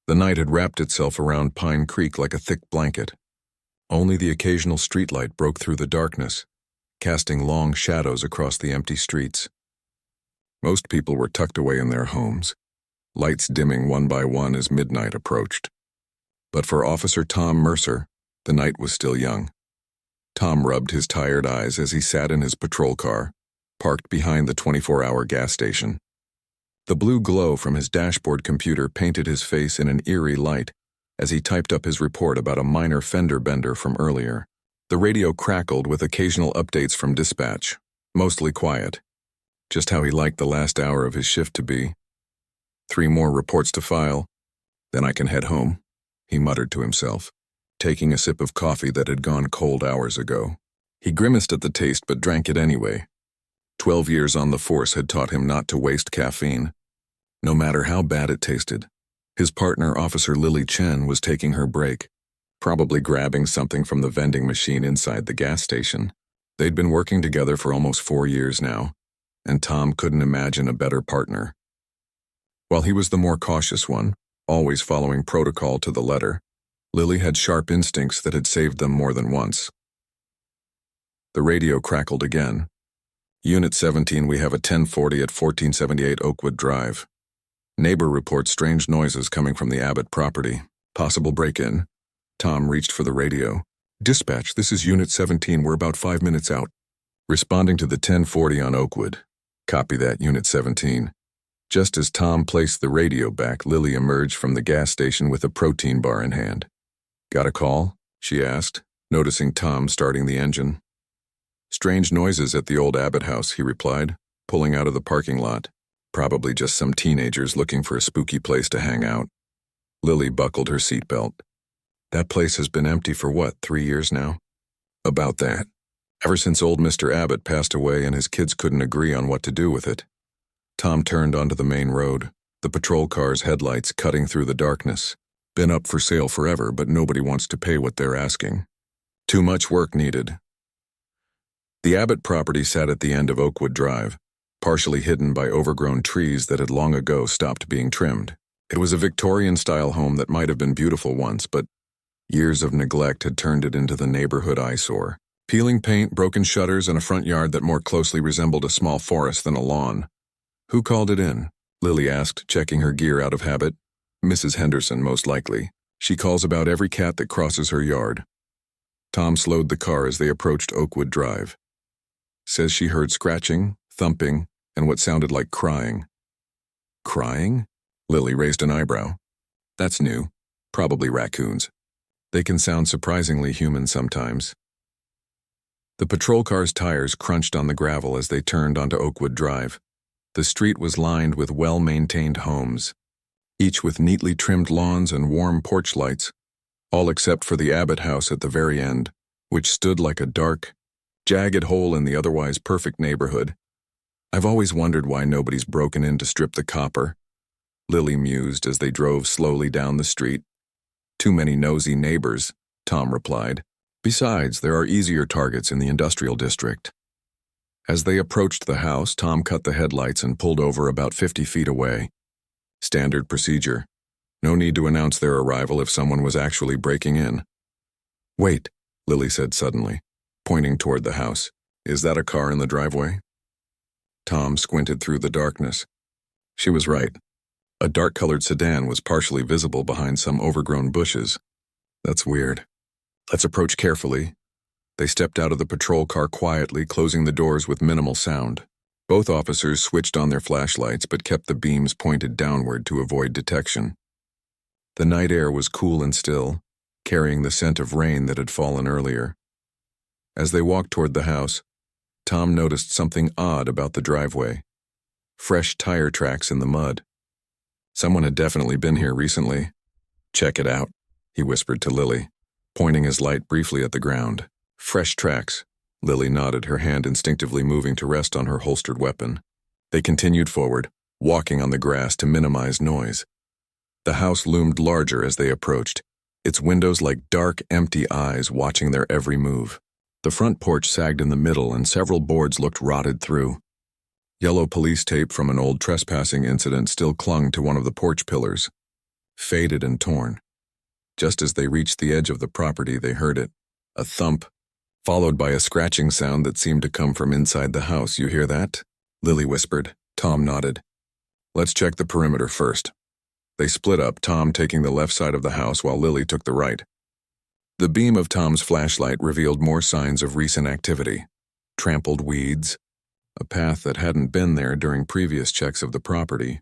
The night had wrapped itself around Pine Creek like a thick blanket. Only the occasional streetlight broke through the darkness, casting long shadows across the empty streets. Most people were tucked away in their homes, lights dimming one by one as midnight approached. But for Officer Tom Mercer, the night was still young. Tom rubbed his tired eyes as he sat in his patrol car, parked behind the 24-hour gas station. The blue glow from his dashboard computer painted his face in an eerie light as he typed up his report about a minor fender bender from earlier. The radio crackled with occasional updates from dispatch, mostly quiet. Just how he liked the last hour of his shift to be. 3 more reports to file, then I can head home, he muttered to himself, taking a sip of coffee that had gone cold hours ago. He grimaced at the taste but drank it anyway. 12 years on the force had taught him not to waste caffeine, no matter how bad it tasted. His partner, Officer Lily Chen, was taking her break, probably grabbing something from the vending machine inside the gas station. They'd been working together for almost 4 years now, and Tom couldn't imagine a better partner. While he was the more cautious one, always following protocol to the letter, Lily had sharp instincts that had saved them more than once. The radio crackled again. Unit 17, we have a 1040 at 1478 Oakwood Drive. Neighbor reports strange noises coming from the Abbott property. Possible break-in. Tom reached for the radio. Dispatch, this is Unit 17, we're about 5 minutes out. Responding to the 1040 on Oakwood. Copy that, Unit 17. Just as Tom placed the radio back, Lily emerged from the gas station with a protein bar in hand. Got a call? She asked, noticing Tom starting the engine. Strange noises at the old Abbott house, he replied, pulling out of the parking lot. Probably just some teenagers looking for a spooky place to hang out. Lily buckled her seatbelt. That place has been empty for what, 3 years now? About that. Ever since old Mr. Abbott passed away and his kids couldn't agree on what to do with it. Tom turned onto the main road, the patrol car's headlights cutting through the darkness. Been up for sale forever, but nobody wants to pay what they're asking. Too much work needed. The Abbott property sat at the end of Oakwood Drive, partially hidden by overgrown trees that had long ago stopped being trimmed. It was a Victorian-style home that might have been beautiful once, but years of neglect had turned it into the neighborhood eyesore. Peeling paint, broken shutters, and a front yard that more closely resembled a small forest than a lawn. Who called it in? Lily asked, checking her gear out of habit. Mrs. Henderson, most likely. She calls about every cat that crosses her yard. Tom slowed the car as they approached Oakwood Drive. Says she heard scratching, thumping, and what sounded like crying. Crying? Lily raised an eyebrow. That's new. Probably raccoons. They can sound surprisingly human sometimes. The patrol car's tires crunched on the gravel as they turned onto Oakwood Drive. The street was lined with well-maintained homes, each with neatly trimmed lawns and warm porch lights, all except for the Abbott house at the very end, which stood like a dark, jagged hole in the otherwise perfect neighborhood. I've always wondered why nobody's broken in to strip the copper, Lily mused as they drove slowly down the street. Too many nosy neighbors, Tom replied. Besides, there are easier targets in the industrial district. As they approached the house, Tom cut the headlights and pulled over about 50 feet away. Standard procedure. No need to announce their arrival if someone was actually breaking in. Wait, Lily said suddenly, pointing toward the house. Is that a car in the driveway? Tom squinted through the darkness. She was right. A dark-colored sedan was partially visible behind some overgrown bushes. That's weird. Let's approach carefully. They stepped out of the patrol car quietly, closing the doors with minimal sound. Both officers switched on their flashlights but kept the beams pointed downward to avoid detection. The night air was cool and still, carrying the scent of rain that had fallen earlier. As they walked toward the house, Tom noticed something odd about the driveway. Fresh tire tracks in the mud. Someone had definitely been here recently. Check it out, he whispered to Lily, pointing his light briefly at the ground. Fresh tracks. Lily nodded, her hand instinctively moving to rest on her holstered weapon. They continued forward, walking on the grass to minimize noise. The house loomed larger as they approached, its windows like dark, empty eyes watching their every move. The front porch sagged in the middle and several boards looked rotted through. Yellow police tape from an old trespassing incident still clung to one of the porch pillars. faded and torn. Just as they reached the edge of the property, they heard it, a thump, followed by a scratching sound that seemed to come from inside the house. "You hear that?" Lily whispered. Tom nodded. "Let's check the perimeter first." They split up, Tom taking the left side of the house while Lily took the right. The beam of Tom's flashlight revealed more signs of recent activity. Trampled weeds, a path that hadn't been there during previous checks of the property,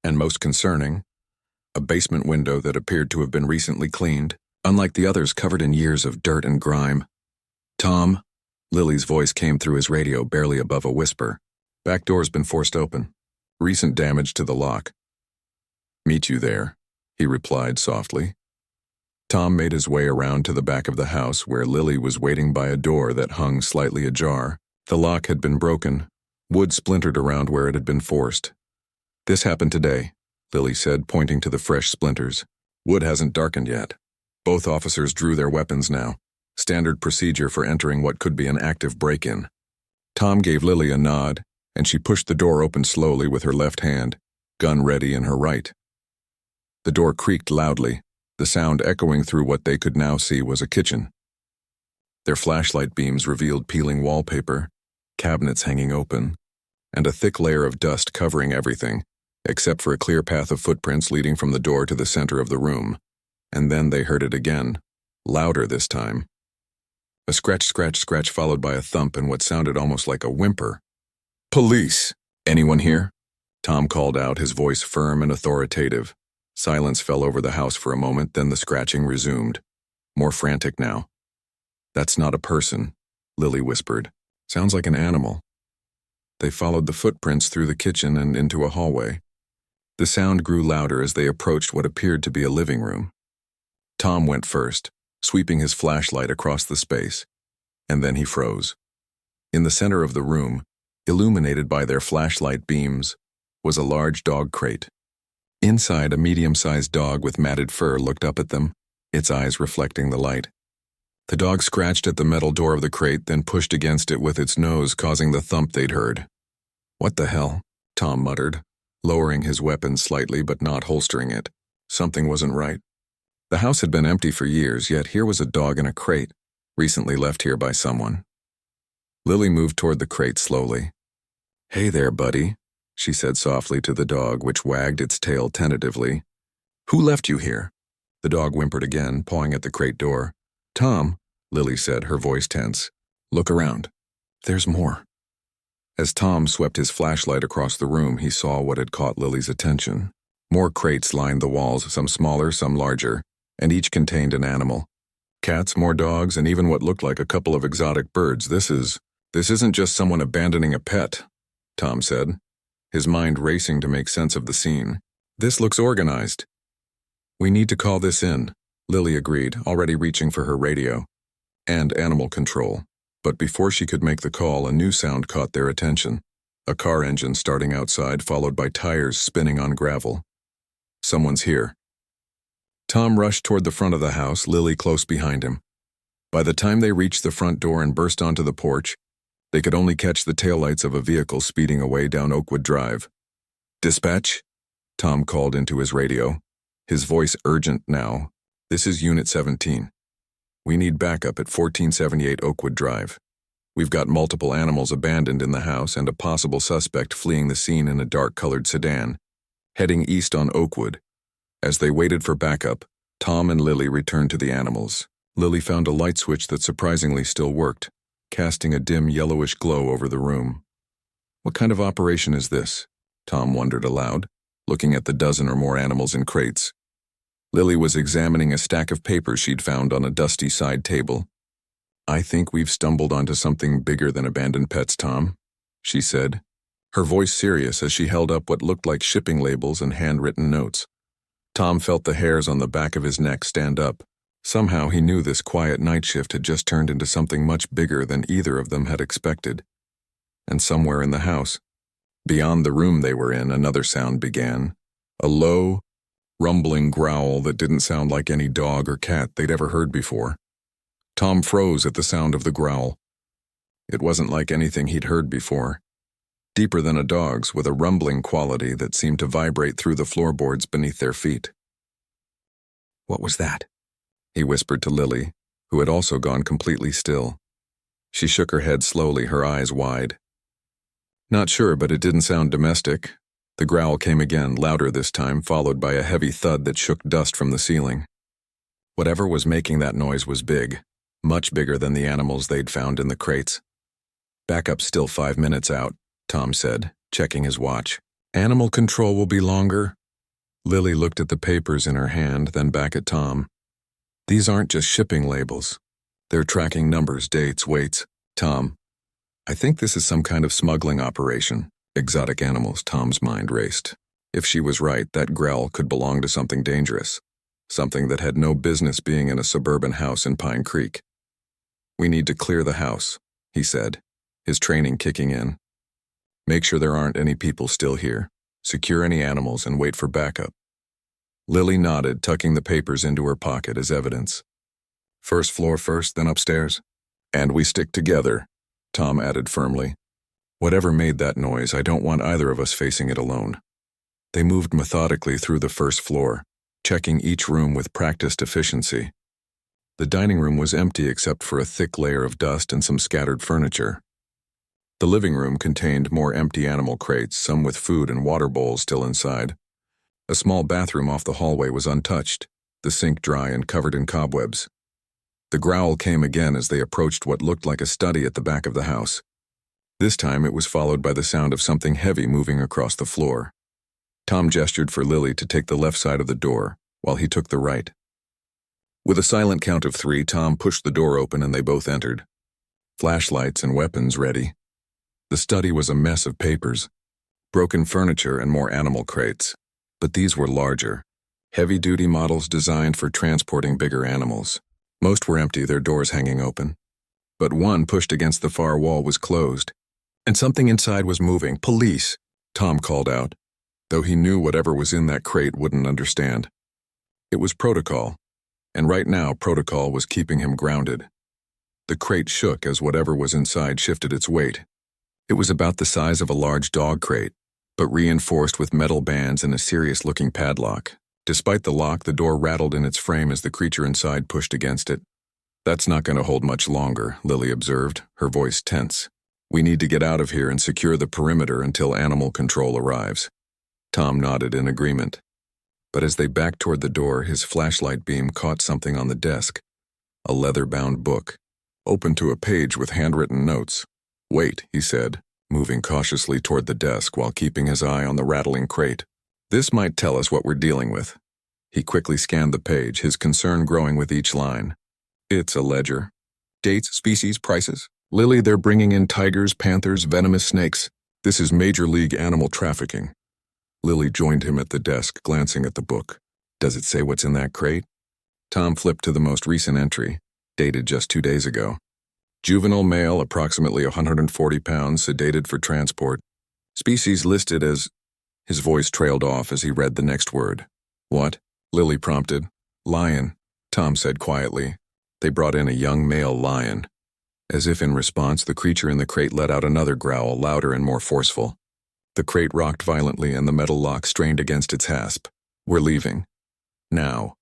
and most concerning, a basement window that appeared to have been recently cleaned, unlike the others covered in years of dirt and grime. "Tom," Lily's voice came through his radio barely above a whisper. "Back door's been forced open. Recent damage to the lock." "Meet you there," he replied softly. Tom made his way around to the back of the house where Lily was waiting by a door that hung slightly ajar. The lock had been broken, wood splintered around where it had been forced. "This happened today," Lily said, pointing to the fresh splinters. "Wood hasn't darkened yet." Both officers drew their weapons now, standard procedure for entering what could be an active break-in. Tom gave Lily a nod, and she pushed the door open slowly with her left hand, gun ready in her right. The door creaked loudly, the sound echoing through what they could now see was a kitchen. Their flashlight beams revealed peeling wallpaper, cabinets hanging open, and a thick layer of dust covering everything, except for a clear path of footprints leading from the door to the center of the room. And then they heard it again, louder this time. A scratch, scratch, scratch followed by a thump and what sounded almost like a whimper. "Police! Anyone here?" Tom called out, his voice firm and authoritative. Silence fell over the house for a moment, then the scratching resumed. More frantic now. "That's not a person," Lily whispered. "Sounds like an animal." They followed the footprints through the kitchen and into a hallway. The sound grew louder as they approached what appeared to be a living room. Tom went first, sweeping his flashlight across the space, and then he froze. In the center of the room, illuminated by their flashlight beams, was a large dog crate. Inside, a medium-sized dog with matted fur looked up at them, its eyes reflecting the light. The dog scratched at the metal door of the crate, then pushed against it with its nose, causing the thump they'd heard. "What the hell?" Tom muttered, lowering his weapon slightly but not holstering it. Something wasn't right. The house had been empty for years, yet here was a dog in a crate, recently left here by someone. Lily moved toward the crate slowly. "Hey there, buddy," she said softly to the dog, which wagged its tail tentatively. "Who left you here?" The dog whimpered again, pawing at the crate door. "Tom," Lily said, her voice tense. "Look around. There's more." As Tom swept his flashlight across the room, he saw what had caught Lily's attention. More crates lined the walls, some smaller, some larger, and each contained an animal. Cats, more dogs, and even what looked like a couple of exotic birds. This isn't just someone abandoning a pet," Tom said, his mind racing to make sense of the scene. "This looks organized." "We need to call this in," Lily agreed, already reaching for her radio. "And animal control." But before she could make the call, a new sound caught their attention. A car engine starting outside, followed by tires spinning on gravel. "Someone's here." Tom rushed toward the front of the house, Lily close behind him. By the time they reached the front door and burst onto the porch, they could only catch the taillights of a vehicle speeding away down Oakwood Drive. "Dispatch?" Tom called into his radio, his voice urgent now. "This is Unit 17. We need backup at 1478 Oakwood Drive. We've got multiple animals abandoned in the house and a possible suspect fleeing the scene in a dark-colored sedan, heading east on Oakwood." As they waited for backup, Tom and Lily returned to the animals. Lily found a light switch that surprisingly still worked, casting a dim yellowish glow over the room. "What kind of operation is this?" Tom wondered aloud, looking at the dozen or more animals in crates. Lily was examining a stack of papers she'd found on a dusty side table. "I think we've stumbled onto something bigger than abandoned pets, Tom," she said, her voice serious as she held up what looked like shipping labels and handwritten notes. Tom felt the hairs on the back of his neck stand up. Somehow he knew this quiet night shift had just turned into something much bigger than either of them had expected. And somewhere in the house, beyond the room they were in, another sound began. A low, rumbling growl that didn't sound like any dog or cat they'd ever heard before. Tom froze at the sound of the growl. It wasn't like anything he'd heard before. Deeper than a dog's, with a rumbling quality that seemed to vibrate through the floorboards beneath their feet. What was that? He whispered to Lily, who had also gone completely still. She shook her head slowly, her eyes wide. Not sure, but it didn't sound domestic. The growl came again, louder this time, followed by a heavy thud that shook dust from the ceiling. Whatever was making that noise was big, much bigger than the animals they'd found in the crates. "Backup's still 5 minutes out," Tom said, checking his watch. "Animal control will be longer." Lily looked at the papers in her hand, then back at Tom. "These aren't just shipping labels. They're tracking numbers, dates, weights." "Tom, I think this is some kind of smuggling operation." Exotic animals, Tom's mind raced. If she was right, that growl could belong to something dangerous. Something that had no business being in a suburban house in Pine Creek. "We need to clear the house," he said, his training kicking in. "Make sure there aren't any people still here. Secure any animals and wait for backup." Lily nodded, tucking the papers into her pocket as evidence. "First floor first, then upstairs." "And we stick together," Tom added firmly. "Whatever made that noise, I don't want either of us facing it alone." They moved methodically through the first floor, checking each room with practiced efficiency. The dining room was empty except for a thick layer of dust and some scattered furniture. The living room contained more empty animal crates, some with food and water bowls still inside. A small bathroom off the hallway was untouched, the sink dry and covered in cobwebs. The growl came again as they approached what looked like a study at the back of the house. This time it was followed by the sound of something heavy moving across the floor. Tom gestured for Lily to take the left side of the door, while he took the right. With a silent count of 3, Tom pushed the door open and they both entered. Flashlights and weapons ready. The study was a mess of papers, broken furniture and more animal crates. But these were larger, heavy-duty models designed for transporting bigger animals. Most were empty, their doors hanging open. But one pushed against the far wall was closed, and something inside was moving. "Police!" Tom called out, though he knew whatever was in that crate wouldn't understand. It was protocol, and right now protocol was keeping him grounded. The crate shook as whatever was inside shifted its weight. It was about the size of a large dog crate, but reinforced with metal bands and a serious-looking padlock. Despite the lock, the door rattled in its frame as the creature inside pushed against it. "That's not going to hold much longer," Lily observed, her voice tense. "We need to get out of here and secure the perimeter until animal control arrives." Tom nodded in agreement. But as they backed toward the door, his flashlight beam caught something on the desk. A leather-bound book, open to a page with handwritten notes. "Wait," he said, moving cautiously toward the desk while keeping his eye on the rattling crate. "This might tell us what we're dealing with." He quickly scanned the page, his concern growing with each line. "It's a ledger. Dates, species, prices. Lily, they're bringing in tigers, panthers, venomous snakes. This is major league animal trafficking." Lily joined him at the desk, glancing at the book. "Does it say what's in that crate?" Tom flipped to the most recent entry, dated just 2 days ago. "Juvenile male, approximately 140 pounds, sedated for transport. Species listed as..." His voice trailed off as he read the next word. "What?" Lily prompted. "Lion," Tom said quietly. They brought in a young male lion. As if in response, the creature in the crate let out another growl, louder and more forceful. The crate rocked violently and the metal lock strained against its hasp. "We're leaving. Now."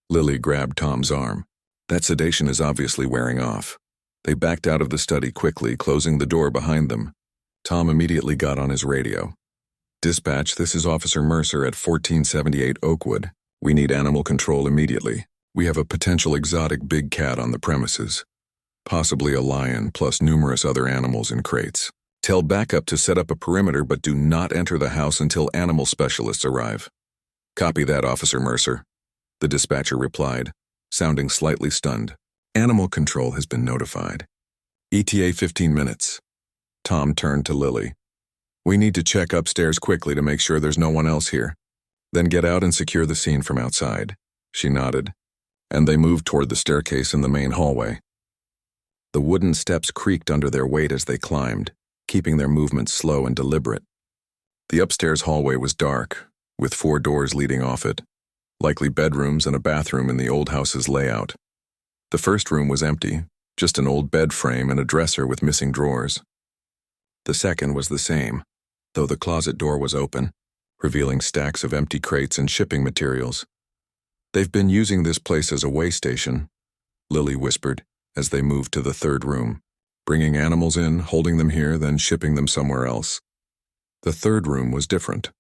Lily grabbed Tom's arm. "That sedation is obviously wearing off." They backed out of the study quickly, closing the door behind them. Tom immediately got on his radio. "Dispatch, this is Officer Mercer at 1478 Oakwood. We need animal control immediately. We have a potential exotic big cat on the premises. Possibly a lion, plus numerous other animals in crates. Tell backup to set up a perimeter, but do not enter the house until animal specialists arrive." "Copy that, Officer Mercer," the dispatcher replied, sounding slightly stunned. "Animal control has been notified. ETA 15 minutes. Tom turned to Lily. "We need to check upstairs quickly to make sure there's no one else here. Then get out and secure the scene from outside." She nodded, and they moved toward the staircase in the main hallway. The wooden steps creaked under their weight as they climbed, keeping their movements slow and deliberate. The upstairs hallway was dark, with 4 doors leading off it, likely bedrooms and a bathroom in the old house's layout. The first room was empty, just an old bed frame and a dresser with missing drawers. The second was the same, though the closet door was open, revealing stacks of empty crates and shipping materials. "They've been using this place as a way station," Lily whispered as they moved to the third room, bringing animals in, holding them here, then shipping them somewhere else. The third room was different.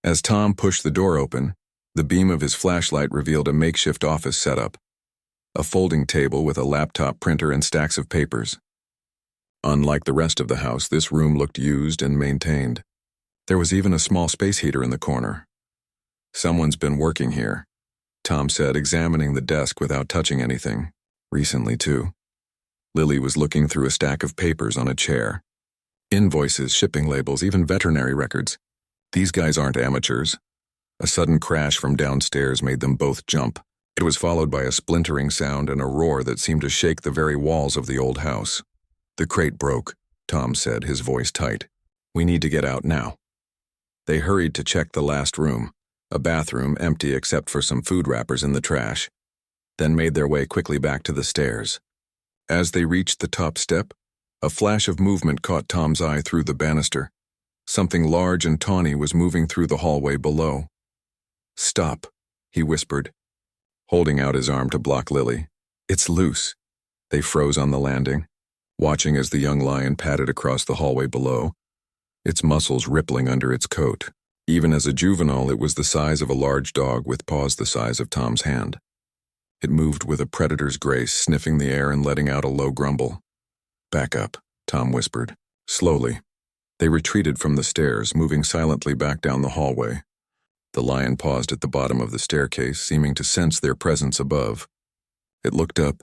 As Tom pushed the door open, the beam of his flashlight revealed a makeshift office setup, a folding table with a laptop printer and stacks of papers. Unlike the rest of the house, this room looked used and maintained. There was even a small space heater in the corner. "Someone's been working here," Tom said, examining the desk without touching anything. "Recently, too." Lily was looking through a stack of papers on a chair. Invoices, shipping labels, even veterinary records. These guys aren't amateurs. A sudden crash from downstairs made them both jump. It was followed by a splintering sound and a roar that seemed to shake the very walls of the old house. "The crate broke," Tom said, his voice tight. "We need to get out now." They hurried to check the last room, a bathroom empty except for some food wrappers in the trash, then made their way quickly back to the stairs. As they reached the top step, a flash of movement caught Tom's eye through the banister. Something large and tawny was moving through the hallway below. "Stop," he whispered, holding out his arm to block Lily. "It's loose." They froze on the landing, watching as the young lion padded across the hallway below, its muscles rippling under its coat. Even as a juvenile, it was the size of a large dog with paws the size of Tom's hand. It moved with a predator's grace, sniffing the air and letting out a low grumble. "Back up," Tom whispered, slowly. They retreated from the stairs, moving silently back down the hallway. The lion paused at the bottom of the staircase, seeming to sense their presence above. It looked up,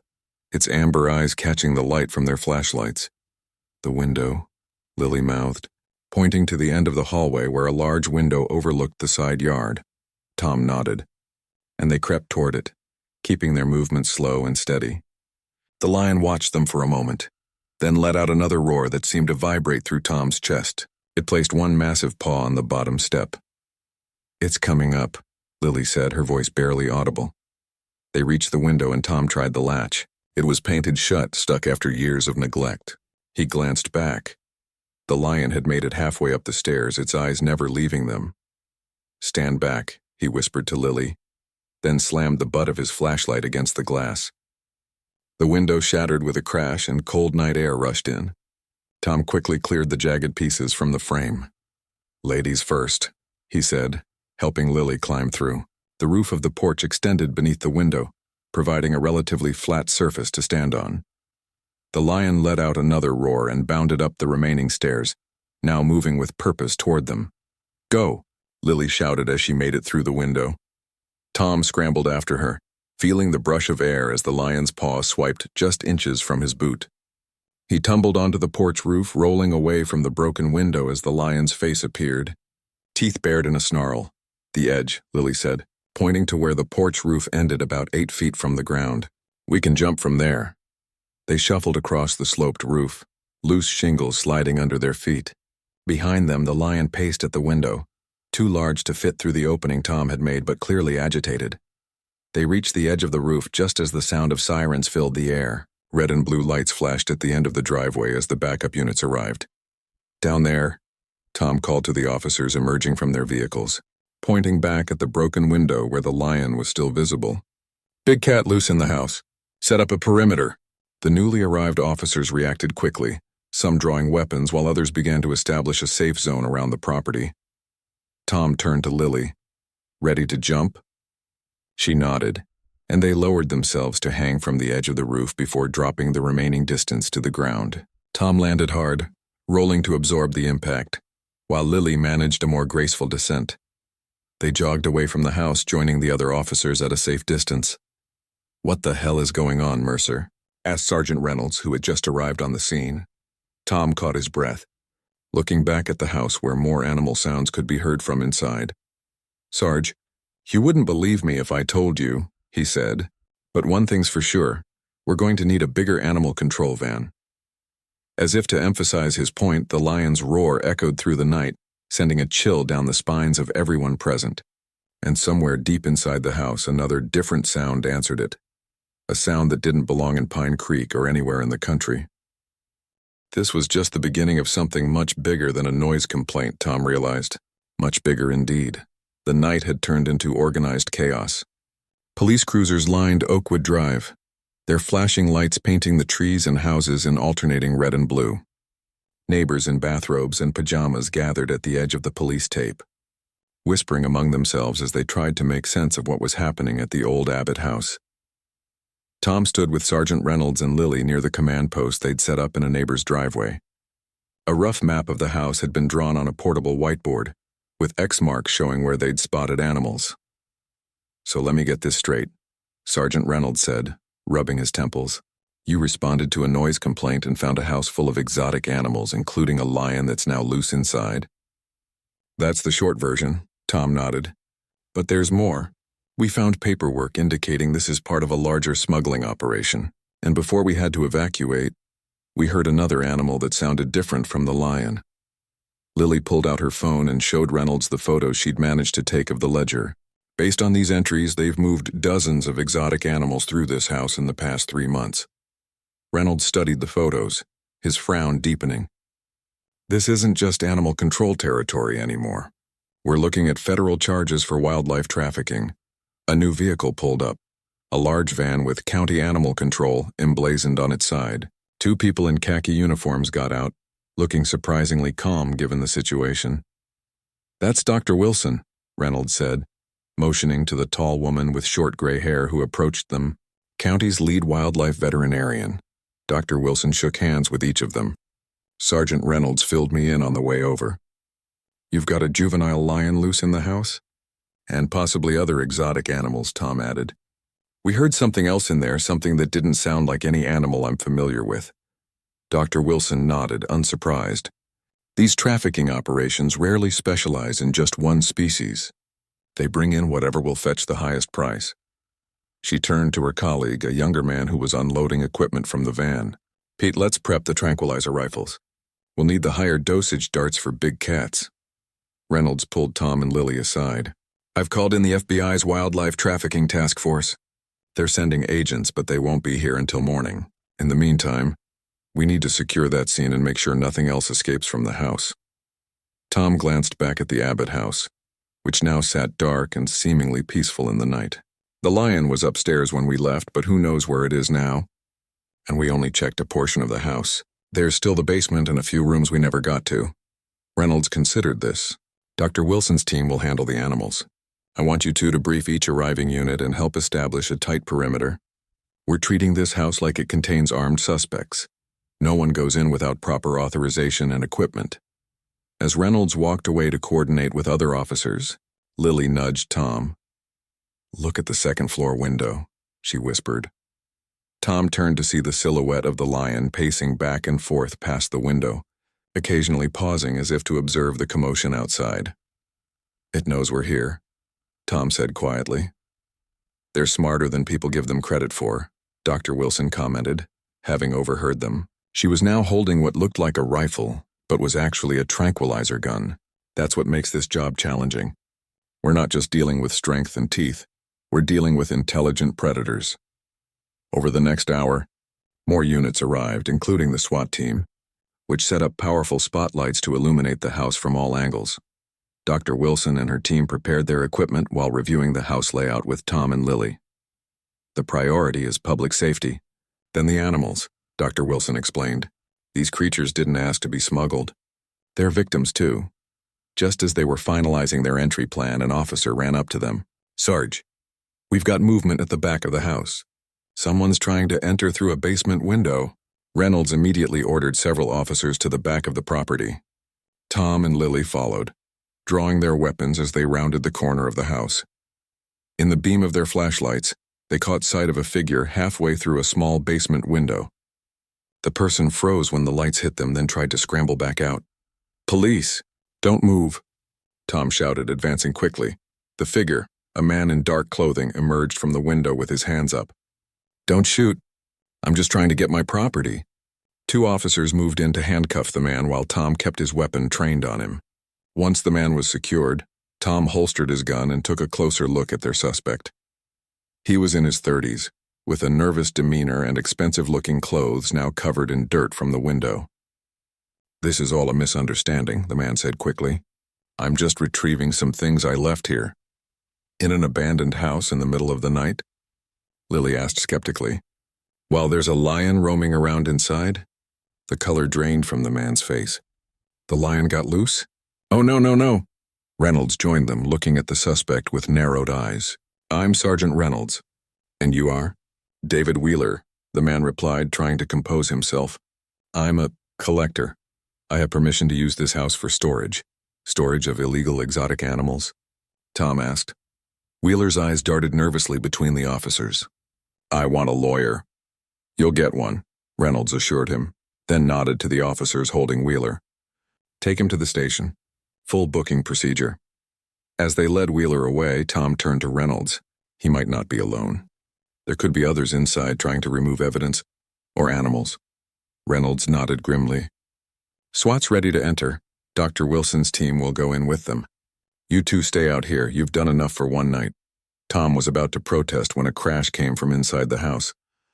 its amber eyes catching the light from their flashlights. "The window," Lily mouthed, pointing to the end of the hallway where a large window overlooked the side yard. Tom nodded, and they crept toward it, keeping their movements slow and steady. The lion watched them for a moment, then let out another roar that seemed to vibrate through Tom's chest. It placed one massive paw on the bottom step. "It's coming up," Lily said, her voice barely audible. They reached the window and Tom tried the latch. It was painted shut, stuck after years of neglect. He glanced back. The lion had made it halfway up the stairs, its eyes never leaving them. "Stand back," he whispered to Lily, then slammed the butt of his flashlight against the glass. The window shattered with a crash and cold night air rushed in. Tom quickly cleared the jagged pieces from the frame. "Ladies first," he said, helping Lily climb through. The roof of the porch extended beneath the window, providing a relatively flat surface to stand on. The lion let out another roar and bounded up the remaining stairs, now moving with purpose toward them. "Go," Lily shouted as she made it through the window. Tom scrambled after her, feeling the brush of air as the lion's paw swiped just inches from his boot. He tumbled onto the porch roof, rolling away from the broken window as the lion's face appeared, teeth bared in a snarl. "The edge," Lily said, pointing to where the porch roof ended about 8 feet from the ground. "We can jump from there." They shuffled across the sloped roof, loose shingles sliding under their feet. Behind them, the lion paced at the window, too large to fit through the opening Tom had made but clearly agitated. They reached the edge of the roof just as the sound of sirens filled the air. Red and blue lights flashed at the end of the driveway as the backup units arrived. "Down there," Tom called to the officers emerging from their vehicles, pointing back at the broken window where the lion was still visible. "Big cat loose in the house. Set up a perimeter." The newly arrived officers reacted quickly, some drawing weapons while others began to establish a safe zone around the property. Tom turned to Lily. "Ready to jump?" She nodded, and they lowered themselves to hang from the edge of the roof before dropping the remaining distance to the ground. Tom landed hard, rolling to absorb the impact, while Lily managed a more graceful descent. They jogged away from the house, joining the other officers at a safe distance. "What the hell is going on, Mercer?" asked Sergeant Reynolds, who had just arrived on the scene. Tom caught his breath, looking back at the house where more animal sounds could be heard from inside. "Sarge, you wouldn't believe me if I told you," he said, "but one thing's for sure, we're going to need a bigger animal control van." As if to emphasize his point, the lion's roar echoed through the night, sending a chill down the spines of everyone present. And somewhere deep inside the house, another different sound answered it, a sound that didn't belong in Pine Creek or anywhere in the country. This was just the beginning of something much bigger than a noise complaint, Tom realized. Much bigger indeed. The night had turned into organized chaos. Police cruisers lined Oakwood Drive, their flashing lights painting the trees and houses in alternating red and blue. Neighbors in bathrobes and pajamas gathered at the edge of the police tape, whispering among themselves as they tried to make sense of what was happening at the old Abbott house. Tom stood with Sergeant Reynolds and Lily near the command post they'd set up in a neighbor's driveway. A rough map of the house had been drawn on a portable whiteboard, with X marks showing where they'd spotted animals. "So let me get this straight," Sergeant Reynolds said, rubbing his temples. "You responded to a noise complaint and found a house full of exotic animals, including a lion that's now loose inside?" "That's the short version," Tom nodded. "But there's more. We found paperwork indicating this is part of a larger smuggling operation, and before we had to evacuate, we heard another animal that sounded different from the lion." Lily pulled out her phone and showed Reynolds the photos she'd managed to take of the ledger. "Based on these entries, they've moved dozens of exotic animals through this house in the past 3 months." Reynolds studied the photos, his frown deepening. "This isn't just animal control territory anymore. We're looking at federal charges for wildlife trafficking." A new vehicle pulled up, a large van with county animal control emblazoned on its side. 2 people in khaki uniforms got out, looking surprisingly calm given the situation. "That's Dr. Wilson," Reynolds said, motioning to the tall woman with short gray hair who approached them. "County's lead wildlife veterinarian." Dr. Wilson shook hands with each of them. "Sergeant Reynolds filled me in on the way over. You've got a juvenile lion loose in the house? And possibly other exotic animals," Tom added. "We heard something else in there, something that didn't sound like any animal I'm familiar with." Dr. Wilson nodded, unsurprised. "These trafficking operations rarely specialize in just one species. They bring in whatever will fetch the highest price." She turned to her colleague, a younger man who was unloading equipment from the van. "Pete, let's prep the tranquilizer rifles. We'll need the higher dosage darts for big cats." Reynolds pulled Tom and Lily aside. "I've called in the FBI's Wildlife Trafficking Task Force. They're sending agents, but they won't be here until morning. In the meantime, we need to secure that scene and make sure nothing else escapes from the house." Tom glanced back at the Abbott house, which now sat dark and seemingly peaceful in the night. "The lion was upstairs when we left, but who knows where it is now? And we only checked a portion of the house. There's still the basement and a few rooms we never got to." Reynolds considered this. "Dr. Wilson's team will handle the animals. I want you two to brief each arriving unit and help establish a tight perimeter. We're treating this house like it contains armed suspects. No one goes in without proper authorization and equipment." As Reynolds walked away to coordinate with other officers, Lily nudged Tom. "Look at the second-floor window," she whispered. Tom turned to see the silhouette of the lion pacing back and forth past the window, occasionally pausing as if to observe the commotion outside. "It knows we're here," Tom said quietly. "They're smarter than people give them credit for," Dr. Wilson commented, having overheard them. She was now holding what looked like a rifle, but was actually a tranquilizer gun. "That's what makes this job challenging. We're not just dealing with strength and teeth. We're dealing with intelligent predators." Over the next hour, more units arrived, including the SWAT team, which set up powerful spotlights to illuminate the house from all angles. Dr. Wilson and her team prepared their equipment while reviewing the house layout with Tom and Lily. "The priority is public safety. Then the animals," Dr. Wilson explained. "These creatures didn't ask to be smuggled. They're victims too." Just as they were finalizing their entry plan, an officer ran up to them. "Sarge, we've got movement at the back of the house. Someone's trying to enter through a basement window." Reynolds immediately ordered several officers to the back of the property. Tom and Lily followed, drawing their weapons as they rounded the corner of the house. In the beam of their flashlights, they caught sight of a figure halfway through a small basement window. The person froze when the lights hit them, then tried to scramble back out. "Police! Don't move!" Tom shouted, advancing quickly. The figure, a man in dark clothing, emerged from the window with his hands up. "Don't shoot. I'm just trying to get my property." 2 officers moved in to handcuff the man while Tom kept his weapon trained on him. Once the man was secured, Tom holstered his gun and took a closer look at their suspect. He was in his 30s, with a nervous demeanor and expensive-looking clothes now covered in dirt from the window. "This is all a misunderstanding," the man said quickly. "I'm just retrieving some things I left here." "In an abandoned house in the middle of the night?" Lily asked skeptically. While there's a lion roaming around inside? The color drained from the man's face. The lion got loose? Oh, no, no, no. Reynolds joined them, looking at the suspect with narrowed eyes. I'm Sergeant Reynolds. And you are? David Wheeler, the man replied, trying to compose himself. I'm a collector. I have permission to use this house for storage. Storage of illegal exotic animals? Tom asked. Wheeler's eyes darted nervously between the officers. I want a lawyer. You'll get one, Reynolds assured him, then nodded to the officers holding Wheeler. Take him to the station. Full booking procedure. As they led Wheeler away, Tom turned to Reynolds. He might not be alone. There could be others inside trying to remove evidence, or animals. Reynolds nodded grimly. SWAT's ready to enter. Dr. Wilson's team will go in with them. You two stay out here. You've done enough for one night. Tom was about to protest when a crash came from inside the house,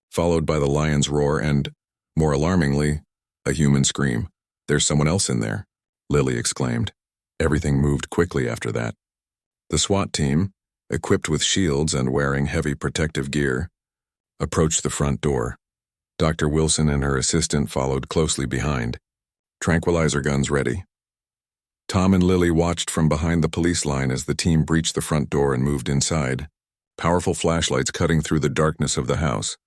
followed by the lion's roar and, more alarmingly, a human scream. There's someone else in there, Lily exclaimed. Everything moved quickly after that. The SWAT team, equipped with shields and wearing heavy protective gear, approached the front door. Dr. Wilson and her assistant followed closely behind, tranquilizer guns ready. Tom and Lily watched from behind the police line as the team breached the front door and moved inside, powerful flashlights cutting through the darkness of the house.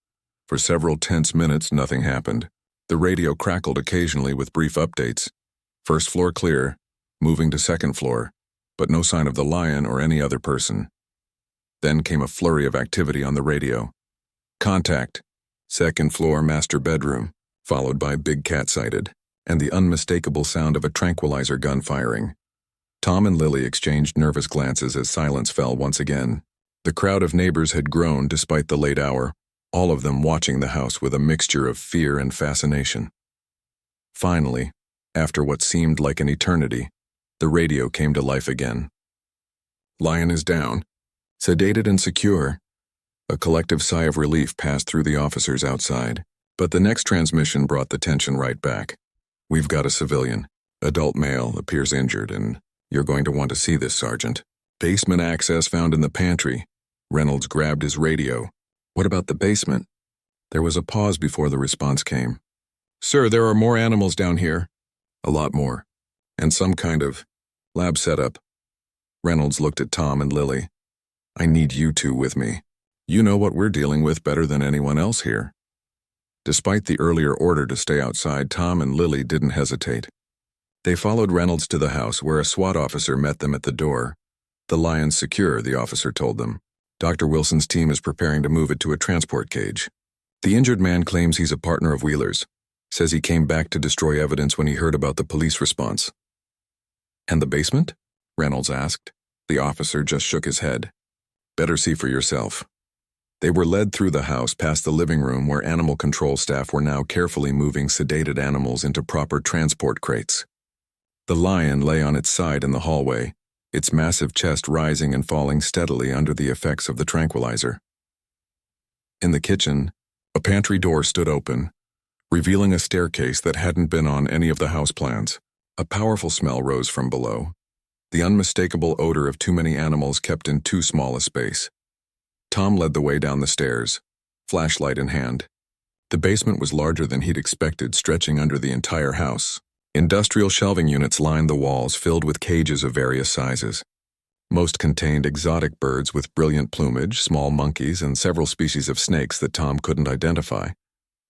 For several tense minutes, nothing happened. The radio crackled occasionally with brief updates. First floor clear, moving to second floor, but no sign of the lion or any other person. Then came a flurry of activity on the radio. Contact, second floor master bedroom, followed by Big Cat sighted, and the unmistakable sound of a tranquilizer gun firing. Tom and Lily exchanged nervous glances as silence fell once again. The crowd of neighbors had grown despite the late hour, all of them watching the house with a mixture of fear and fascination. Finally, after what seemed like an eternity, the radio came to life again. Lion is down, sedated and secure. A collective sigh of relief passed through the officers outside, but the next transmission brought the tension right back. We've got a civilian, adult male, appears injured, and you're going to want to see this, Sergeant. Basement access found in the pantry. Reynolds grabbed his radio. What about the basement? There was a pause before the response came. Sir, there are more animals down here. A lot more. And some kind of lab setup. Reynolds looked at Tom and Lily. I need you two with me. You know what we're dealing with better than anyone else here. Despite the earlier order to stay outside, Tom and Lily didn't hesitate. They followed Reynolds to the house where a SWAT officer met them at the door. The lion's secure, the officer told them. Dr. Wilson's team is preparing to move it to a transport cage. The injured man claims he's a partner of Wheeler's. Says he came back to destroy evidence when he heard about the police response. And the basement? Reynolds asked. The officer just shook his head. Better see for yourself. They were led through the house past the living room where animal control staff were now carefully moving sedated animals into proper transport crates. The lion lay on its side in the hallway, its massive chest rising and falling steadily under the effects of the tranquilizer. In the kitchen, a pantry door stood open, revealing a staircase that hadn't been on any of the house plans. A powerful smell rose from below, the unmistakable odor of too many animals kept in too small a space. Tom led the way down the stairs, flashlight in hand. The basement was larger than he'd expected, stretching under the entire house. Industrial shelving units lined the walls, filled with cages of various sizes. Most contained exotic birds with brilliant plumage, small monkeys, and several species of snakes that Tom couldn't identify.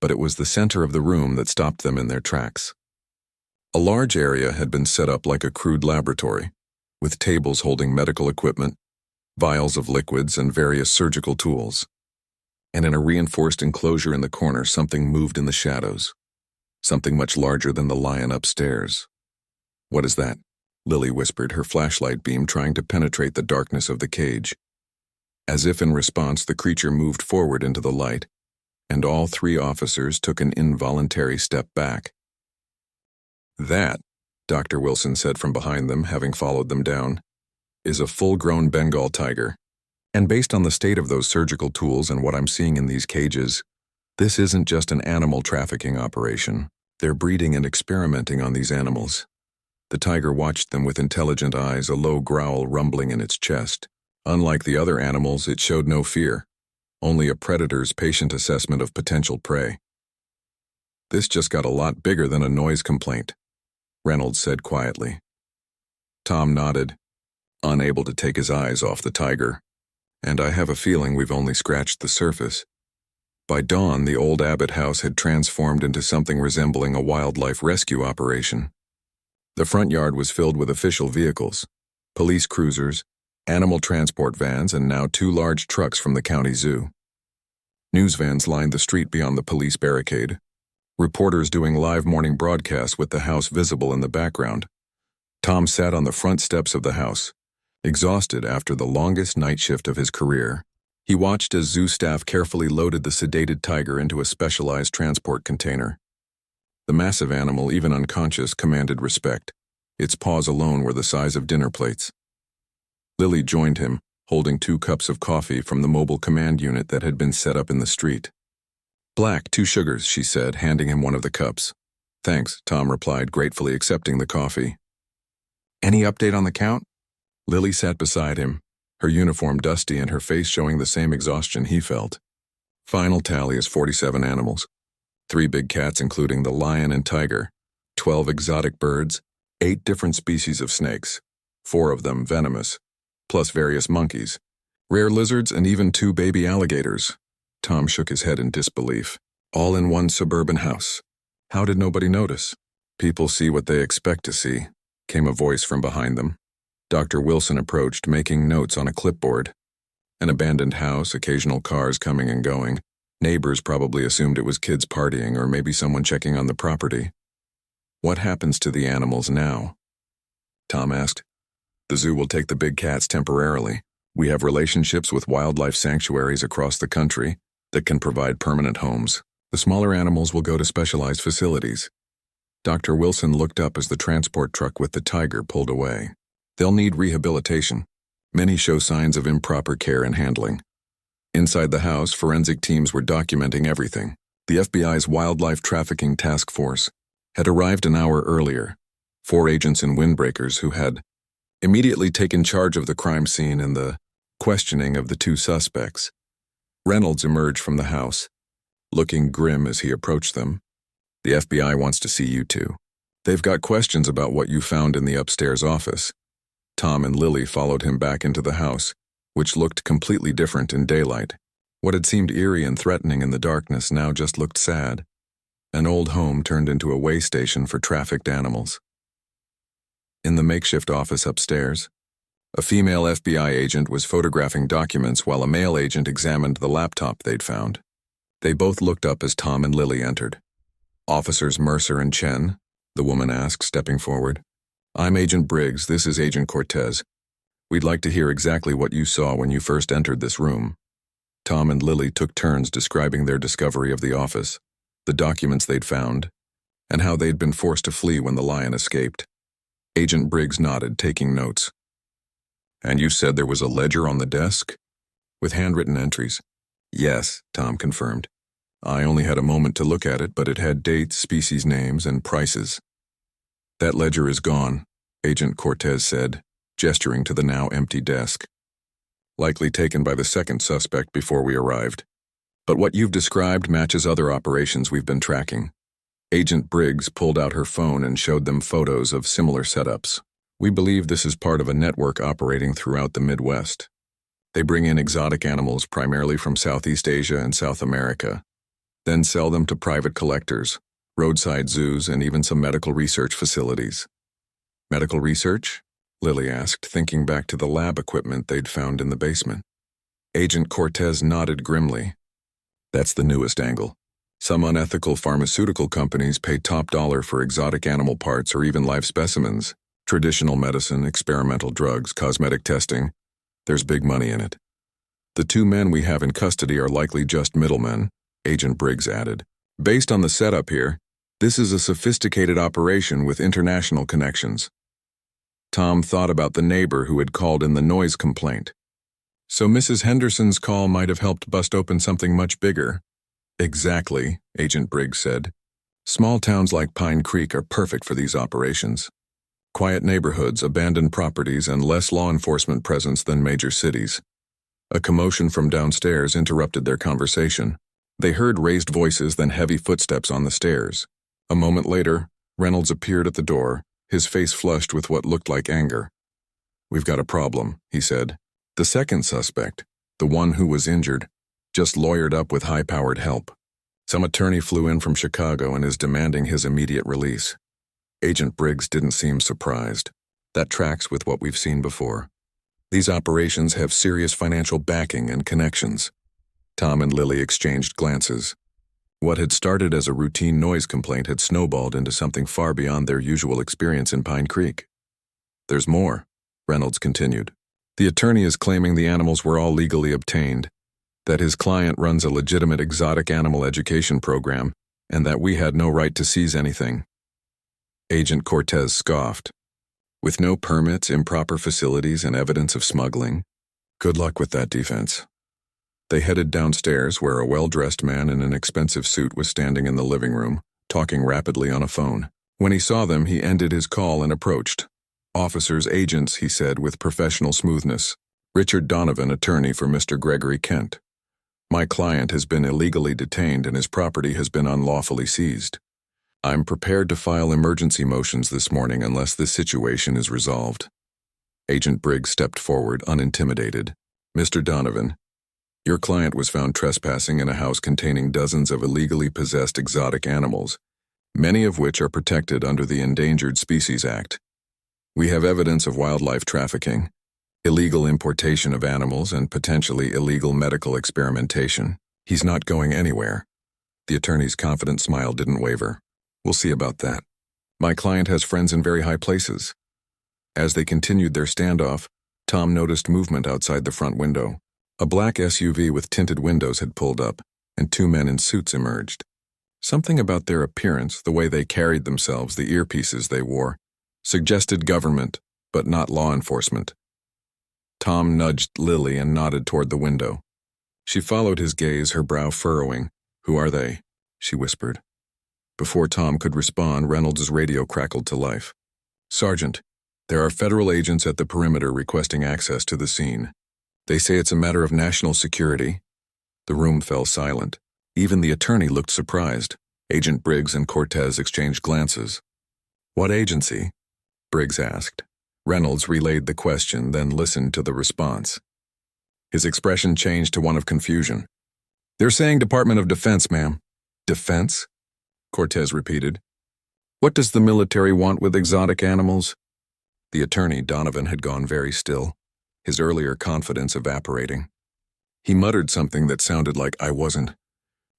But it was the center of the room that stopped them in their tracks. A large area had been set up like a crude laboratory, with tables holding medical equipment, vials of liquids, and various surgical tools. And in a reinforced enclosure in the corner, something moved in the shadows. Something much larger than the lion upstairs. What is that? Lily whispered, her flashlight beam trying to penetrate the darkness of the cage. As if in response, the creature moved forward into the light, and all three officers took an involuntary step back. That, Dr. Wilson said from behind them, having followed them down, is a full-grown Bengal tiger. And based on the state of those surgical tools and what I'm seeing in these cages, this isn't just an animal trafficking operation. They're breeding and experimenting on these animals. The tiger watched them with intelligent eyes, a low growl rumbling in its chest. Unlike the other animals, it showed no fear. only a predator's patient assessment of potential prey. This just got a lot bigger than a noise complaint, Reynolds said quietly. Tom nodded, unable to take his eyes off the tiger. And I have a feeling we've only scratched the surface. By dawn, the old Abbott house had transformed into something resembling a wildlife rescue operation. The front yard was filled with official vehicles, police cruisers, animal transport vans, and now 2 large trucks from the county zoo. News vans lined the street beyond the police barricade, reporters doing live morning broadcasts with the house visible in the background. Tom sat on the front steps of the house, exhausted after the longest night shift of his career. He watched as zoo staff carefully loaded the sedated tiger into a specialized transport container. The massive animal, even unconscious, commanded respect. Its paws alone were the size of dinner plates. Lily joined him, holding 2 cups of coffee from the mobile command unit that had been set up in the street. "Black, 2 sugars," she said, handing him one of the cups. "Thanks," Tom replied, gratefully accepting the coffee. "Any update on the count?" Lily sat beside him, her uniform dusty and her face showing the same exhaustion he felt. "Final tally is 47 animals. 3 big cats including the lion and tiger, 12 exotic birds, 8 different species of snakes, 4 of them venomous, plus various monkeys, rare lizards, and even 2 baby alligators." Tom shook his head in disbelief. "All in one suburban house. How did nobody notice?" "People see what they expect to see," came a voice from behind them. Dr. Wilson approached, making notes on a clipboard. An abandoned house, occasional cars coming and going. Neighbors probably assumed it was kids partying or maybe someone checking on the property. "What happens to the animals now?" Tom asked. "The zoo will take the big cats temporarily. We have relationships with wildlife sanctuaries across the country that can provide permanent homes. The smaller animals will go to specialized facilities." Dr. Wilson looked up as the transport truck with the tiger pulled away. "They'll need rehabilitation. Many show signs of improper care and handling." Inside the house, forensic teams were documenting everything. The FBI's Wildlife Trafficking Task Force had arrived an hour earlier, 4 agents in windbreakers who had immediately taken charge of the crime scene and the questioning of the 2 suspects. Reynolds emerged from the house, looking grim as he approached them. "The FBI wants to see you 2. They've got questions about what you found in the upstairs office." Tom and Lily followed him back into the house, which looked completely different in daylight. What had seemed eerie and threatening in the darkness now just looked sad. An old home turned into a way station for trafficked animals. In the makeshift office upstairs, a female FBI agent was photographing documents while a male agent examined the laptop they'd found. They both looked up as Tom and Lily entered. "Officers Mercer and Chen?" the woman asked, stepping forward. "I'm Agent Briggs, this is Agent Cortez. We'd like to hear exactly what you saw when you first entered this room." Tom and Lily took turns describing their discovery of the office, the documents they'd found, and how they'd been forced to flee when the lion escaped. Agent Briggs nodded, taking notes. "And you said there was a ledger on the desk? With handwritten entries?" "Yes," Tom confirmed. "I only had a moment to look at it, but it had dates, species names, and prices." "That ledger is gone," Agent Cortez said, gesturing to the now empty desk. "Likely taken by the second suspect before we arrived. But what you've described matches other operations we've been tracking." Agent Briggs pulled out her phone and showed them photos of similar setups. "We believe this is part of a network operating throughout the Midwest. They bring in exotic animals primarily from Southeast Asia and South America, then sell them to private collectors, roadside zoos, and even some medical research facilities." "Medical research?" Lily asked, thinking back to the lab equipment they'd found in the basement. Agent Cortez nodded grimly. "That's the newest angle. Some unethical pharmaceutical companies pay top dollar for exotic animal parts or even live specimens. Traditional medicine, experimental drugs, cosmetic testing. There's big money in it. The 2 men we have in custody are likely just middlemen," Agent Briggs added. "Based on the setup here, this is a sophisticated operation with international connections." Tom thought about the neighbor who had called in the noise complaint. So Mrs. Henderson's call might have helped bust open something much bigger. "Exactly," Agent Briggs said. "Small towns like Pine Creek are perfect for these operations. Quiet neighborhoods, abandoned properties, and less law enforcement presence than major cities. A commotion from downstairs interrupted their conversation. They heard raised voices, then heavy footsteps on the stairs. A moment later, Reynolds appeared at the door, his face flushed with what looked like anger. "We've got a problem," he said. The second suspect, the one who was injured, just lawyered up with high-powered help. Some attorney flew in from Chicago and is demanding his immediate release. Agent Briggs didn't seem surprised. That tracks with what we've seen before. These operations have serious financial backing and connections. Tom and Lily exchanged glances. What had started as a routine noise complaint had snowballed into something far beyond their usual experience in Pine Creek. "There's more," Reynolds continued. "The attorney is claiming the animals were all legally obtained, that his client runs a legitimate exotic animal education program, and that we had no right to seize anything." Agent Cortez scoffed. "With no permits, improper facilities, and evidence of smuggling? Good luck with that defense." They headed downstairs where a well-dressed man in an expensive suit was standing in the living room, talking rapidly on a phone. When he saw them, he ended his call and approached. "Officers, agents," he said with professional smoothness. "Richard Donovan, attorney for Mr. Gregory Kent. My client has been illegally detained and his property has been unlawfully seized. I'm prepared to file emergency motions this morning unless this situation is resolved." Agent Briggs stepped forward, unintimidated. "Mr. Donovan, your client was found trespassing in a house containing dozens of illegally possessed exotic animals, many of which are protected under the Endangered Species Act. We have evidence of wildlife trafficking, illegal importation of animals, and potentially illegal medical experimentation. He's not going anywhere." The attorney's confident smile didn't waver. "We'll see about that. My client has friends in very high places." As they continued their standoff, Tom noticed movement outside the front window. A black SUV with tinted windows had pulled up, and two men in suits emerged. Something about their appearance, the way they carried themselves, the earpieces they wore, suggested government, but not law enforcement. Tom nudged Lily and nodded toward the window. She followed his gaze, her brow furrowing. "Who are they?" she whispered. Before Tom could respond, Reynolds' radio crackled to life. "Sergeant, there are federal agents at the perimeter requesting access to the scene. They say it's a matter of national security." The room fell silent. Even the attorney looked surprised. Agent Briggs and Cortez exchanged glances. "What agency?" Briggs asked. Reynolds relayed the question, then listened to the response. His expression changed to one of confusion. "They're saying Department of Defense, ma'am." "Defense?" Cortez repeated. "What does the military want with exotic animals?" The attorney, Donovan, had gone very still, his earlier confidence evaporating. He muttered something that sounded like "I wasn't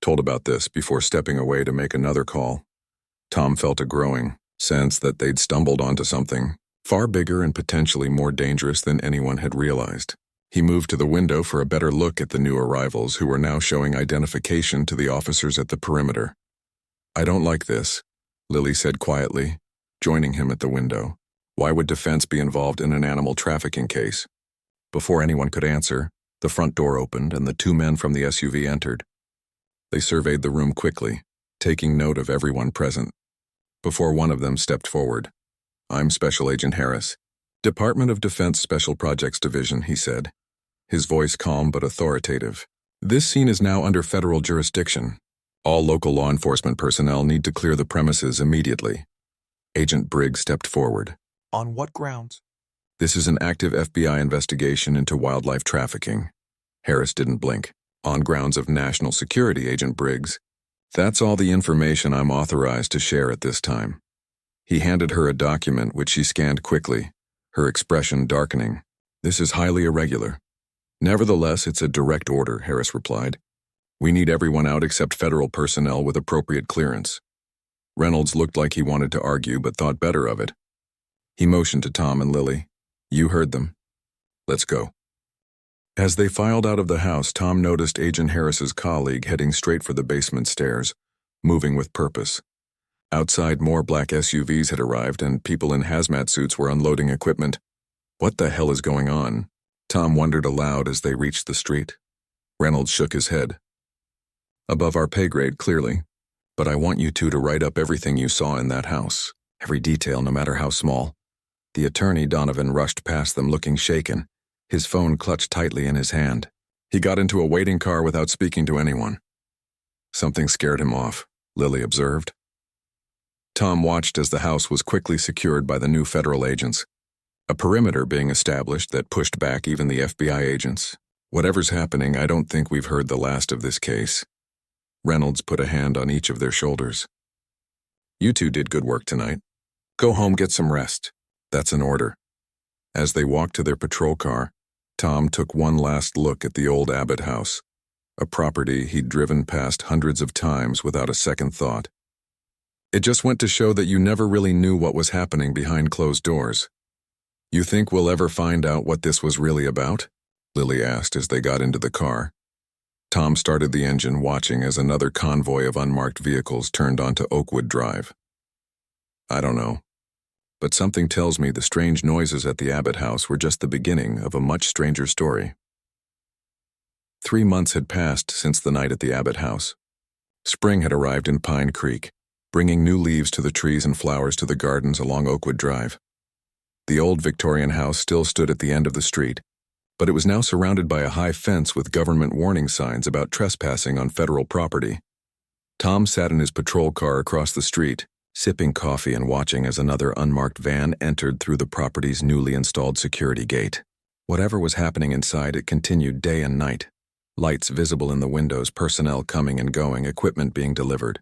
told about this" before stepping away to make another call. Tom felt a growing sense that they'd stumbled onto something far bigger and potentially more dangerous than anyone had realized. He moved to the window for a better look at the new arrivals, who were now showing identification to the officers at the perimeter. "I don't like this," Lily said quietly, joining him at the window. "Why would defense be involved in an animal trafficking case?" Before anyone could answer, the front door opened and the two men from the SUV entered. They surveyed the room quickly, taking note of everyone present. Before one of them stepped forward, "I'm Special Agent Harris, Department of Defense Special Projects Division," he said, his voice calm but authoritative. "This scene is now under federal jurisdiction. All local law enforcement personnel need to clear the premises immediately." Agent Briggs stepped forward. "On what grounds?" "This is an active FBI investigation into wildlife trafficking." Harris didn't blink. "On grounds of national security, Agent Briggs. That's all the information I'm authorized to share at this time." He handed her a document which she scanned quickly, her expression darkening. "This is highly irregular." "Nevertheless, it's a direct order," Harris replied. "We need everyone out except federal personnel with appropriate clearance." Reynolds looked like he wanted to argue but thought better of it. He motioned to Tom and Lily. "You heard them. Let's go." As they filed out of the house, Tom noticed Agent Harris's colleague heading straight for the basement stairs, moving with purpose. Outside, more black SUVs had arrived and people in hazmat suits were unloading equipment. What the hell is going on? Tom wondered aloud as they reached the street. Reynolds shook his head. "Above our pay grade, clearly. But I want you two to write up everything you saw in that house. Every detail, no matter how small." The attorney, Donovan, rushed past them looking shaken, his phone clutched tightly in his hand. He got into a waiting car without speaking to anyone. Something scared him off, Lily observed. Tom watched as the house was quickly secured by the new federal agents, a perimeter being established that pushed back even the FBI agents. Whatever's happening, I don't think we've heard the last of this case. Reynolds put a hand on each of their shoulders. You two did good work tonight. Go home, get some rest. That's an order. As they walked to their patrol car, Tom took one last look at the old Abbott house, a property he'd driven past hundreds of times without a second thought. It just went to show that you never really knew what was happening behind closed doors. You think we'll ever find out what this was really about? Lily asked as they got into the car. Tom started the engine, watching as another convoy of unmarked vehicles turned onto Oakwood Drive. I don't know, but something tells me the strange noises at the Abbott house were just the beginning of a much stranger story. 3 months had passed since the night at the Abbott house. Spring had arrived in Pine Creek, bringing new leaves to the trees and flowers to the gardens along Oakwood Drive. The old Victorian house still stood at the end of the street, but it was now surrounded by a high fence with government warning signs about trespassing on federal property. Tom sat in his patrol car across the street, sipping coffee and watching as another unmarked van entered through the property's newly installed security gate. Whatever was happening inside, it continued day and night. Lights visible in the windows, personnel coming and going, equipment being delivered.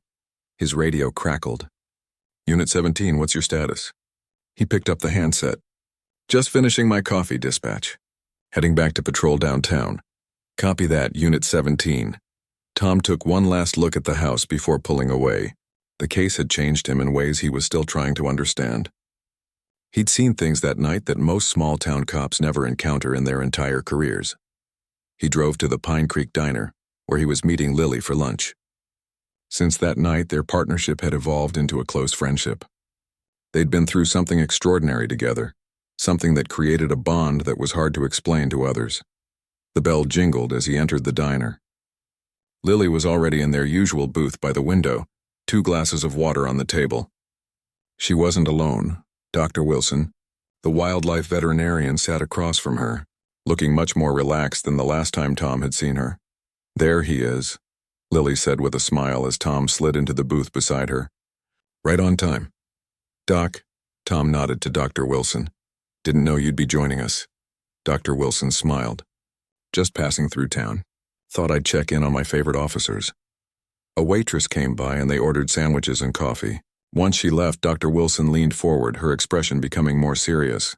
His radio crackled. Unit 17, what's your status? He picked up the handset. Just finishing my coffee, dispatch. Heading back to patrol downtown. Copy that, Unit 17. Tom took one last look at the house before pulling away. The case had changed him in ways he was still trying to understand. He'd seen things that night that most small-town cops never encounter in their entire careers. He drove to the Pine Creek Diner, where he was meeting Lily for lunch. Since that night, their partnership had evolved into a close friendship. They'd been through something extraordinary together, something that created a bond that was hard to explain to others. The bell jingled as he entered the diner. Lily was already in their usual booth by the window, 2 glasses of water on the table. She wasn't alone. Dr. Wilson, the wildlife veterinarian, sat across from her, looking much more relaxed than the last time Tom had seen her. There he is, Lily said with a smile as Tom slid into the booth beside her. Right on time. Doc, Tom nodded to Dr. Wilson. Didn't know you'd be joining us. Dr. Wilson smiled. Just passing through town. Thought I'd check in on my favorite officers. A waitress came by and they ordered sandwiches and coffee. Once she left, Dr. Wilson leaned forward, her expression becoming more serious.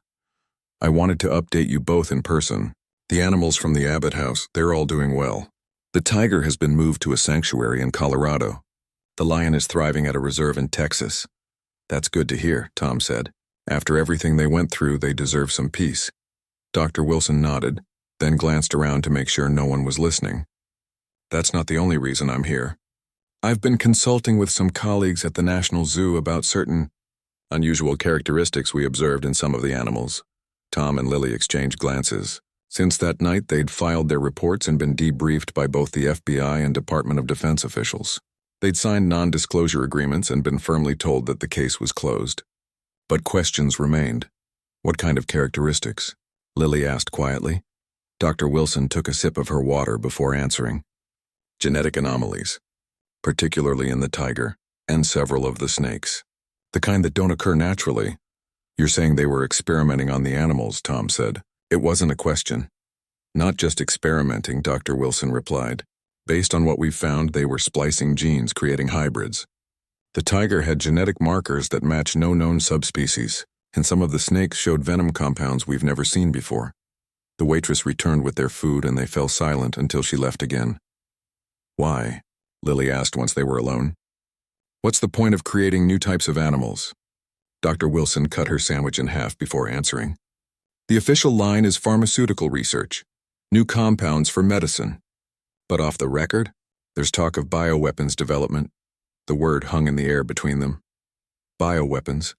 I wanted to update you both in person. The animals from the Abbott house, they're all doing well. The tiger has been moved to a sanctuary in Colorado. The lion is thriving at a reserve in Texas. That's good to hear, Tom said. After everything they went through, they deserve some peace. Dr. Wilson nodded, then glanced around to make sure no one was listening. That's not the only reason I'm here. I've been consulting with some colleagues at the National Zoo about certain unusual characteristics we observed in some of the animals. Tom and Lily exchanged glances. Since that night, they'd filed their reports and been debriefed by both the FBI and Department of Defense officials. They'd signed non-disclosure agreements and been firmly told that the case was closed. But questions remained. What kind of characteristics? Lily asked quietly. Dr. Wilson took a sip of her water before answering. Genetic anomalies, particularly in the tiger and several of the snakes. The kind that don't occur naturally. You're saying they were experimenting on the animals, Tom said. It wasn't a question. Not just experimenting, Dr. Wilson replied. Based on what we've found, they were splicing genes, creating hybrids. The tiger had genetic markers that match no known subspecies, and some of the snakes showed venom compounds we've never seen before. The waitress returned with their food and they fell silent until she left again. Why? Lily asked once they were alone. What's the point of creating new types of animals? Dr. Wilson cut her sandwich in half before answering. The official line is pharmaceutical research, new compounds for medicine. But off the record, there's talk of bioweapons development. The word hung in the air between them. Bioweapons.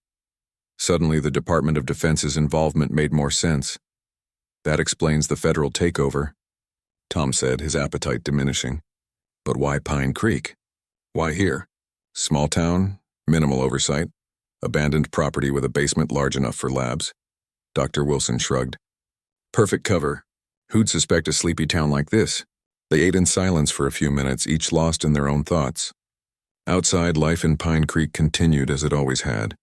Suddenly, the Department of Defense's involvement made more sense. That explains the federal takeover, Tom said, his appetite diminishing. But why Pine Creek? Why here? Small town, minimal oversight, abandoned property with a basement large enough for labs. Dr. Wilson shrugged. Perfect cover. Who'd suspect a sleepy town like this? They ate in silence for a few minutes, each lost in their own thoughts. Outside, life in Pine Creek continued as it always had.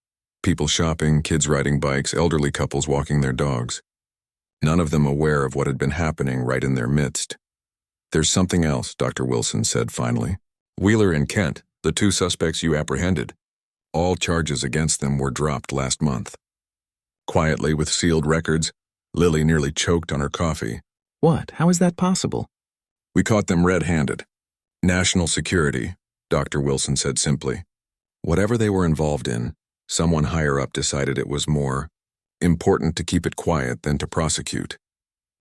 People shopping, kids riding bikes, elderly couples walking their dogs. None of them aware of what had been happening right in their midst. "There's something else," Dr. Wilson said finally. "Wheeler and Kent, the two suspects you apprehended. All charges against them were dropped last month." Quietly, with sealed records, Lily nearly choked on her coffee. What? How is that possible? "We caught them red-handed. National security," Dr. Wilson said simply. "Whatever they were involved in, someone higher up decided it was more important to keep it quiet than to prosecute."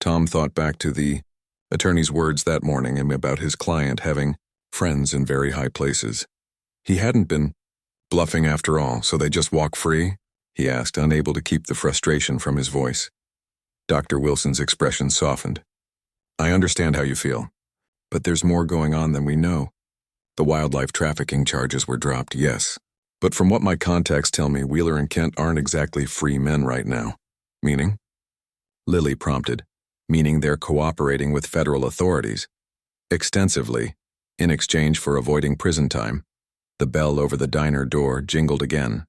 Tom thought back to the attorney's words that morning about his client having friends in very high places. He hadn't been bluffing after all, so they just walk free? He asked, unable to keep the frustration from his voice. Dr. Wilson's expression softened. "I understand how you feel, but there's more going on than we know. The wildlife trafficking charges were dropped, yes. But from what my contacts tell me, Wheeler and Kent aren't exactly free men right now." "Meaning?" Lily prompted. "Meaning they're cooperating with federal authorities. Extensively, in exchange for avoiding prison time." The bell over the diner door jingled again.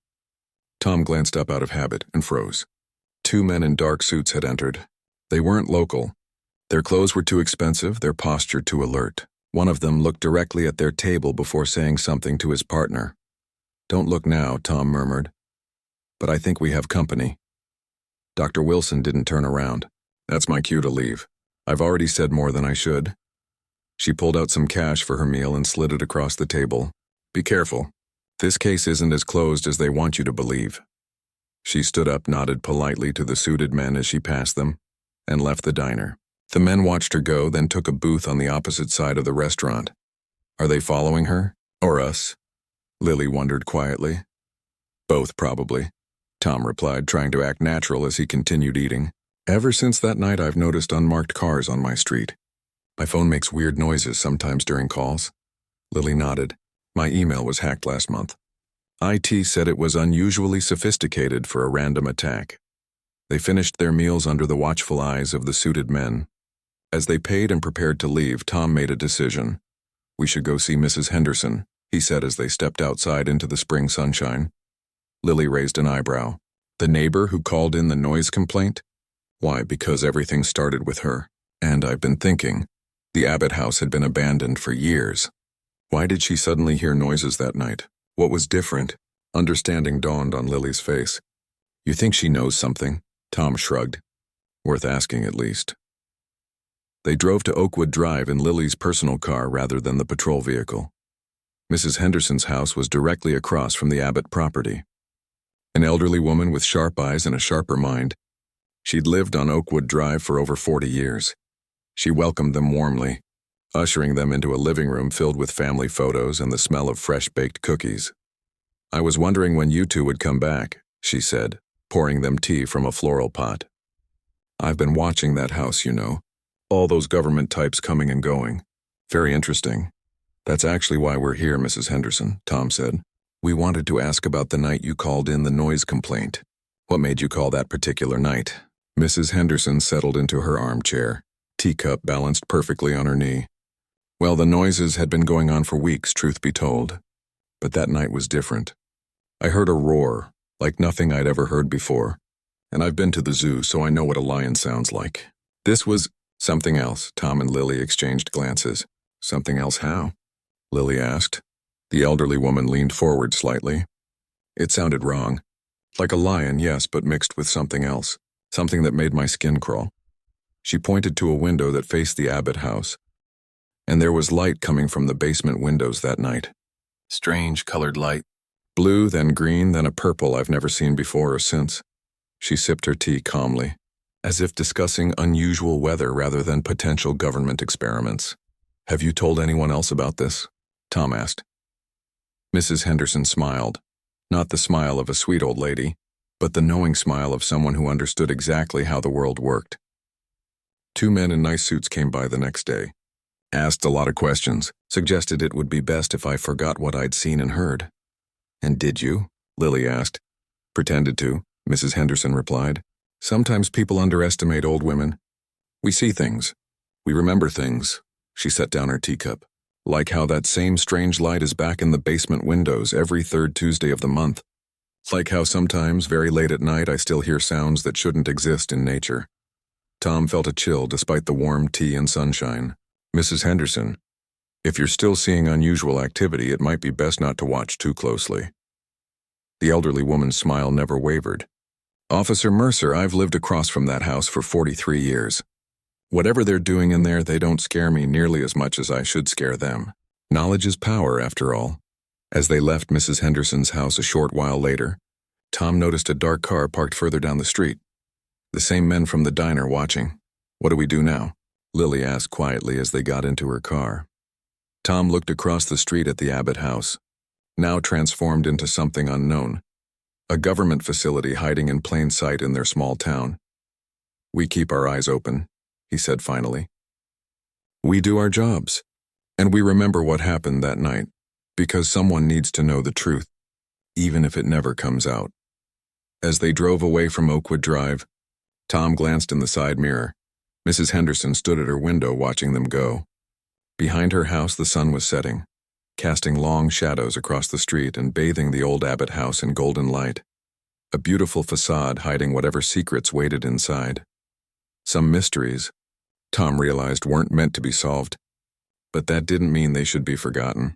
Tom glanced up out of habit and froze. Two men in dark suits had entered. They weren't local. Their clothes were too expensive, their posture too alert. One of them looked directly at their table before saying something to his partner. "Don't look now," Tom murmured. "But I think we have company." Dr. Wilson didn't turn around. "That's my cue to leave. I've already said more than I should." She pulled out some cash for her meal and slid it across the table. "Be careful. This case isn't as closed as they want you to believe." She stood up, nodded politely to the suited men as she passed them, and left the diner. The men watched her go, then took a booth on the opposite side of the restaurant. "Are they following her? Or us?" Lily wondered quietly. "Both, probably," Tom replied, trying to act natural as he continued eating. "Ever since that night, I've noticed unmarked cars on my street. My phone makes weird noises sometimes during calls." Lily nodded. "My email was hacked last month. IT said it was unusually sophisticated for a random attack." They finished their meals under the watchful eyes of the suited men. As they paid and prepared to leave, Tom made a decision. "We should go see Mrs. Henderson," he said as they stepped outside into the spring sunshine. Lily raised an eyebrow. "The neighbor who called in the noise complaint?" "Why, because everything started with her. And I've been thinking, the Abbott house had been abandoned for years. Why did she suddenly hear noises that night? What was different?" Understanding dawned on Lily's face. "You think she knows something?" Tom shrugged. "Worth asking, at least." They drove to Oakwood Drive in Lily's personal car rather than the patrol vehicle. Mrs. Henderson's house was directly across from the Abbott property. An elderly woman with sharp eyes and a sharper mind. She'd lived on Oakwood Drive for over 40 years. She welcomed them warmly, ushering them into a living room filled with family photos and the smell of fresh-baked cookies. "I was wondering when you two would come back," she said, pouring them tea from a floral pot. "I've been watching that house, you know. All those government types coming and going. Very interesting." "That's actually why we're here, Mrs. Henderson," Tom said. "We wanted to ask about the night you called in the noise complaint. What made you call that particular night?" Mrs. Henderson settled into her armchair, teacup balanced perfectly on her knee. "Well, the noises had been going on for weeks, truth be told. But that night was different. I heard a roar, like nothing I'd ever heard before. And I've been to the zoo, so I know what a lion sounds like. This was something else." Tom and Lily exchanged glances. "Something else how?" Lily asked. The elderly woman leaned forward slightly. "It sounded wrong. Like a lion, yes, but mixed with something else. Something that made my skin crawl." She pointed to a window that faced the Abbott house. "And there was light coming from the basement windows that night. Strange colored light. Blue, then green, then a purple I've never seen before or since." She sipped her tea calmly, as if discussing unusual weather rather than potential government experiments. "Have you told anyone else about this?" Tom asked. Mrs. Henderson smiled, not the smile of a sweet old lady, but the knowing smile of someone who understood exactly how the world worked. Two men in nice suits came by the next day. Asked a lot of questions, suggested it would be best if I forgot what I'd seen and heard. "And did you?" Lily asked. "Pretended to," Mrs. Henderson replied. "Sometimes people underestimate old women. We see things. We remember things. She set down her teacup. Like how that same strange light is back in the basement windows every third Tuesday of the month. Like how sometimes, very late at night, I still hear sounds that shouldn't exist in nature. Tom felt a chill despite the warm tea and sunshine. Mrs. Henderson, if you're still seeing unusual activity, it might be best not to watch too closely. The elderly woman's smile never wavered. Officer Mercer, I've lived across from that house for 43 years. Whatever they're doing in there, they don't scare me nearly as much as I should scare them. Knowledge is power, after all. As they left Mrs. Henderson's house a short while later, Tom noticed a dark car parked further down the street. The same men from the diner watching. What do we do now? Lily asked quietly as they got into her car. Tom looked across the street at the Abbott house, now transformed into something unknown. A government facility hiding in plain sight in their small town. We keep our eyes open, he said finally. We do our jobs, and we remember what happened that night, because someone needs to know the truth, even if it never comes out. As they drove away from Oakwood Drive, Tom glanced in the side mirror. Mrs. Henderson stood at her window watching them go. Behind her house, the sun was setting, casting long shadows across the street and bathing the old Abbott house in golden light. A beautiful facade hiding whatever secrets waited inside. Some mysteries, Tom realized, weren't meant to be solved, but that didn't mean they should be forgotten.